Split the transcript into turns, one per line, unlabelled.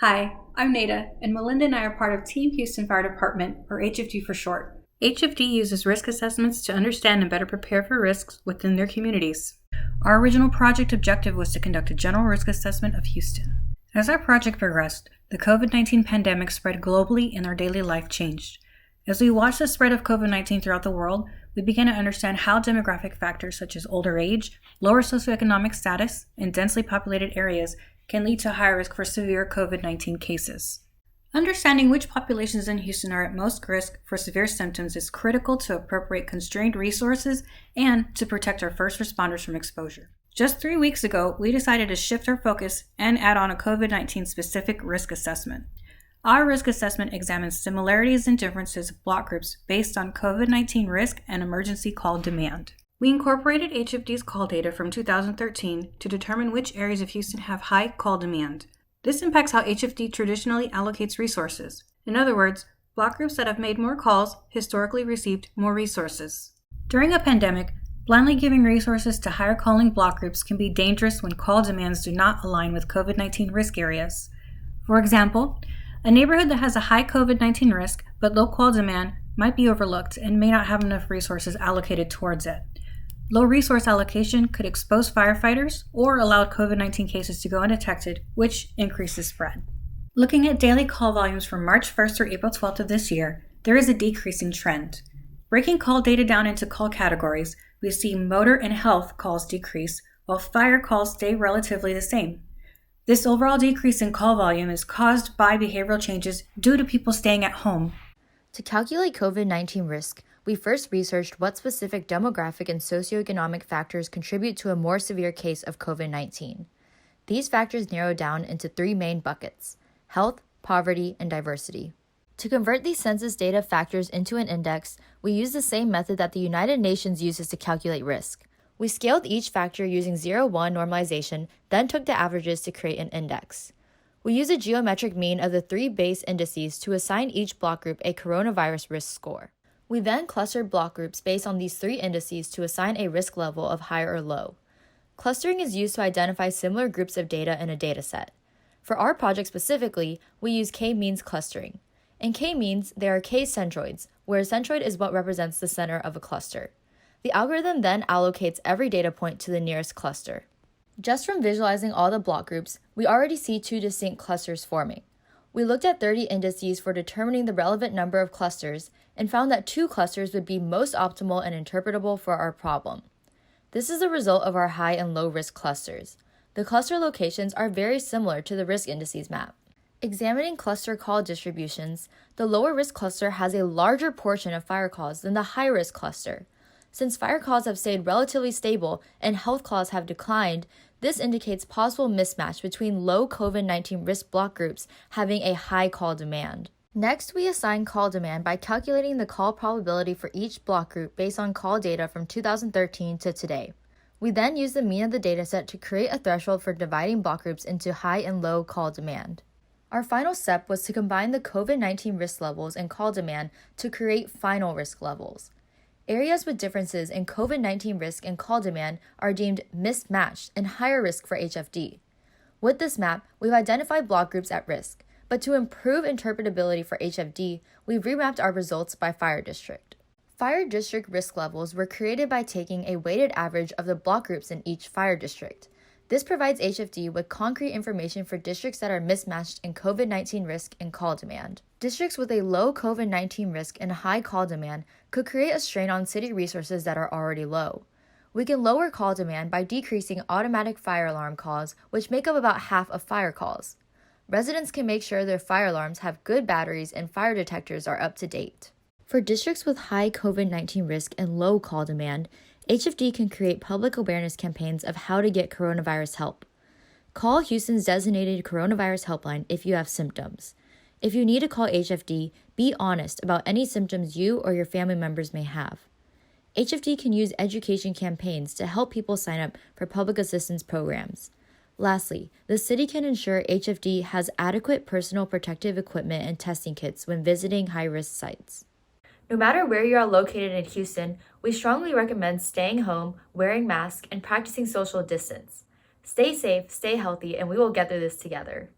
Hi, I'm Neyda, and Melinda and I are part of Team Houston Fire Department, or HFD for short. HFD uses risk assessments to understand and better prepare for risks within their communities. Our original project objective was to conduct a general risk assessment of Houston. As our project progressed, the COVID-19 pandemic spread globally and our daily life changed. As we watched the spread of COVID-19 throughout the world, we began to understand how demographic factors such as older age, lower socioeconomic status, and densely populated areas can lead to higher risk for severe COVID-19 cases. Understanding which populations in Houston are at most risk for severe symptoms is critical to appropriate constrained resources and to protect our first responders from exposure. Just 3 weeks ago, we decided to shift our focus and add on a COVID-19 specific risk assessment. Our risk assessment examines similarities and differences of block groups based on COVID-19 risk and emergency call demand. We incorporated HFD's call data from 2013 to determine which areas of Houston have high call demand. This impacts how HFD traditionally allocates resources. In other words, block groups that have made more calls historically received more resources. During a pandemic, blindly giving resources to higher calling block groups can be dangerous when call demands do not align with COVID-19 risk areas. For example, a neighborhood that has a high COVID-19 risk but low call demand might be overlooked and may not have enough resources allocated towards it. Low resource allocation could expose firefighters or allow COVID-19 cases to go undetected, which increases spread. Looking at daily call volumes from March 1st through April 12th of this year, there is a decreasing trend. Breaking call data down into call categories, we see motor and health calls decrease, while fire calls stay relatively the same. This overall decrease in call volume is caused by behavioral changes due to people staying at home.
To calculate COVID-19 risk, we first researched what specific demographic and socioeconomic factors contribute to a more severe case of COVID-19. These factors narrowed down into 3 main buckets: health, poverty, and diversity. To convert these census data factors into an index, we used the same method that the United Nations uses to calculate risk. We scaled each factor using 0-1 normalization, then took the averages to create an index. We use a geometric mean of the 3 base indices to assign each block group a coronavirus risk score. We then clustered block groups based on these 3 indices to assign a risk level of high or low. Clustering is used to identify similar groups of data in a dataset. For our project specifically, we use k-means clustering. In k-means, there are k-centroids, where a centroid is what represents the center of a cluster. The algorithm then allocates every data point to the nearest cluster. Just from visualizing all the block groups, we already see 2 distinct clusters forming. We looked at 30 indices for determining the relevant number of clusters and found that 2 clusters would be most optimal and interpretable for our problem. This is a result of our high and low risk clusters. The cluster locations are very similar to the risk indices map. Examining cluster call distributions, the lower risk cluster has a larger portion of fire calls than the high risk cluster. Since fire calls have stayed relatively stable and health calls have declined, this indicates possible mismatch between low COVID-19 risk block groups having a high call demand. Next, we assign call demand by calculating the call probability for each block group based on call data from 2013 to today. We then use the mean of the dataset to create a threshold for dividing block groups into high and low call demand. Our final step was to combine the COVID-19 risk levels and call demand to create final risk levels. Areas with differences in COVID-19 risk and call demand are deemed mismatched and higher risk for HFD. With this map, we've identified block groups at risk, but to improve interpretability for HFD, we've remapped our results by fire district. Fire district risk levels were created by taking a weighted average of the block groups in each fire district. This provides HFD with concrete information for districts that are mismatched in COVID-19 risk and call demand. Districts with a low COVID-19 risk and high call demand could create a strain on city resources that are already low. We can lower call demand by decreasing automatic fire alarm calls, which make up about half of fire calls. Residents can make sure their fire alarms have good batteries and fire detectors are up to date. For districts with high COVID-19 risk and low call demand, HFD can create public awareness campaigns of how to get coronavirus help. Call Houston's designated coronavirus helpline if you have symptoms. If you need to call HFD, be honest about any symptoms you or your family members may have. HFD can use education campaigns to help people sign up for public assistance programs. Lastly, the city can ensure HFD has adequate personal protective equipment and testing kits when visiting high-risk sites. No matter where you are located in Houston, we strongly recommend staying home, wearing masks, and practicing social distance. Stay safe, stay healthy, and we will get through this together.